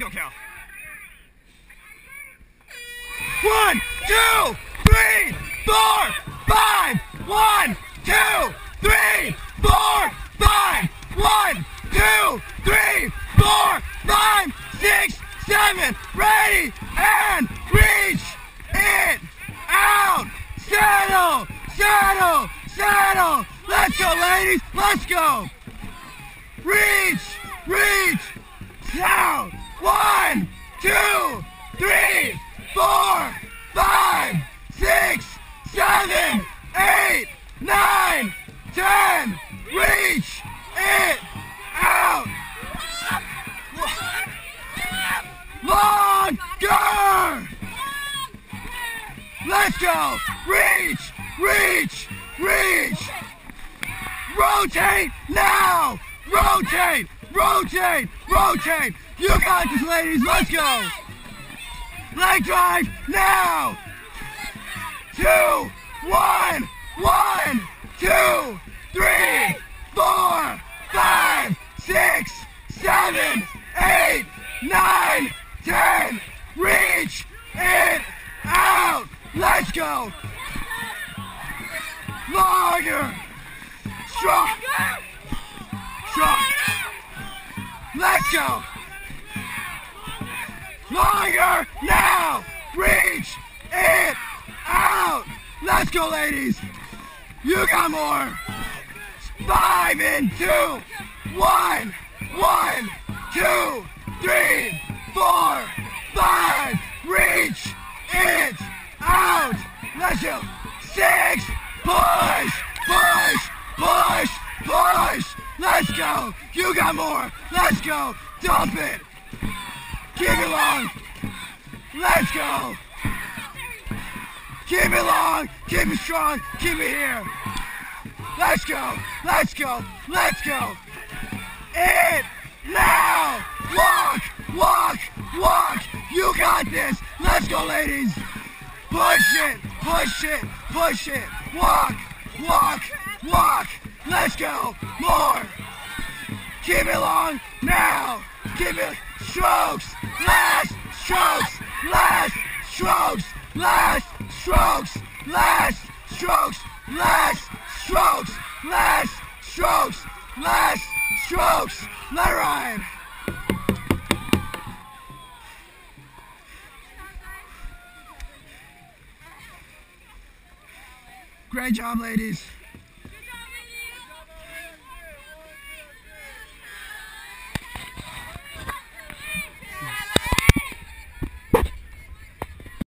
go, Cal. 1, 2, 3, 4, 5. 1, 2, 3, 4, 5. 1, 2, 3, 4, 5, 6, 7. Ready and reach it out. Settle, settle, settle. Let's go, ladies. Let's go. Reach, reach, down. 1, 2, 3, 4, 5, 6, 7, 8, 9, 10. Reach it out. Longer. Let's go. Reach, reach, reach. Rotate now. Rotate, rotate, rotate. You got this, ladies. Let's go. Leg drive now. 2, 1, 1, 2, 3, 4, 5, 6, 7, 8, 9, 10. Reach it out. Let's go. Longer. Strong. Strong. Let's go. Longer now. Reach it out. Let's go, ladies. You got more. 5 and 2. 1, 1, 2, 3, 4, 5. Reach it out. Let's go. 6. Push, push, push, push. Let's go. You got more. Let's go. Dump it. Keep it long. Let's go. Keep it long. Keep it strong. Keep it here. Let's go. Let's go. Let's go. It now. Walk, walk, walk. You got this. Let's go, ladies. Push it. Push it. Push it. Walk, walk, walk. Let's go. More. Keep it long. Now. Keep it. Strokes. Last strokes. Last strokes. Last strokes. Last strokes. Last strokes. Last strokes. Last strokes. Let it ride. Great job, ladies.